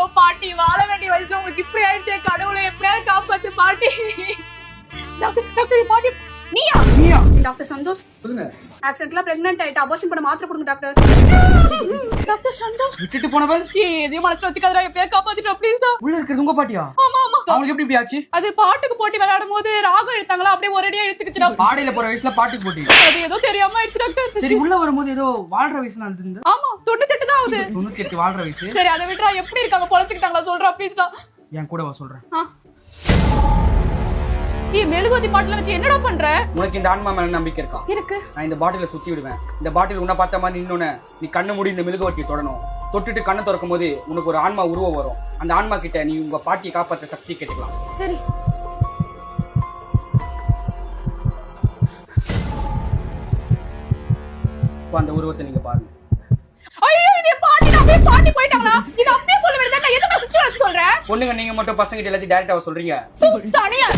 ஐயோ பாட்டி வாழ வேண்டிய வயசுல உங்களுக்கு இப்படி ஆயிடுச்சு கடவுளை எப்படியாவது காப்பாத்து பாட்டி டாக்டர் பாட்டி நீயா டாக்டர் சந்தோஷ் சொல்லுங்க. ஆக்சிடென்ட்ல பிரெக்னன்ட் ஆயிட்டா அபார்ஷன் பண்ண மாத்திரை கொடுங்க டாக்டர் டாக்டர் சந்தோஷ் விட்டுட்டு போனவள் எதையும் மனசுல வச்சுக்காதடா எப்படியாவது காப்பாத்திட்டா ப்ளீஸ் டா உள்ள இருக்கிறது உங்க பாட்டியா? ஆமா ஆமா அவங்களுக்கு எப்படி இப்படி ஆச்சு? அது பாட்டுக்கு போட்டி விளையாடும் போது ராகம் எடுத்தாங்களா அப்படியே ஒரேடியா எடுத்துக்கிச்சுடா பாடையில போற வயசுல பாட்டுக்கு போட்டி. அது ஏதோ தெரியாம ஆயிடுச்சு டாக்டர் சரி உள்ள வரும்போது ஏதோ வாழ்ற வயசு நான் இருந்தது. ஆமா 98 தான் ஆகுது. 98 வாழ்ற வயசு. சரி அதை விட்டுறா எப்படி இருக்காங்க பொழைச்சுக்கிட்டாங்களா சொல்றா ப்ளீஸ்டா. என் கூட வா சொல்றேன். மெழுகுவத்தி பாட்டில வச்சு என்னடா பண்ற? உனக்கு இந்த ஆன்மா மேல நம்பிக்கை இருக்கா? இருக்கு. நான் இந்த பாட்டில சுத்தி விடுவேன். இந்த பாட்டில் உன்ன பார்த்த மாதிரி நின்னோனே நீ கண்ணு மூடி இந்த மெழுகுவத்தியை தொடணும். தொட்டுட்டு கண்ணை திறக்கும் போது உனக்கு ஒரு ஆன்மா உருவம் வரும். அந்த ஆன்மா கிட்ட நீ உங்க பாட்டியை காப்பாற்ற சக்தி கேட்டுக்கலாம். சரி. அந்த உருவத்தை நீங்க பாருங்க. ஐயோ இது பாட்டி போயிட்டாங்களா? இது அப்படியே சொல்ல வேண்டியதா? எதுக்கு சுத்தி வச்சு சொல்ற? பொண்ணுங்க நீங்க மட்டும் பசங்க கிட்ட எல்லாத்தையும் டைரக்டா சொல்றீங்க. சனியா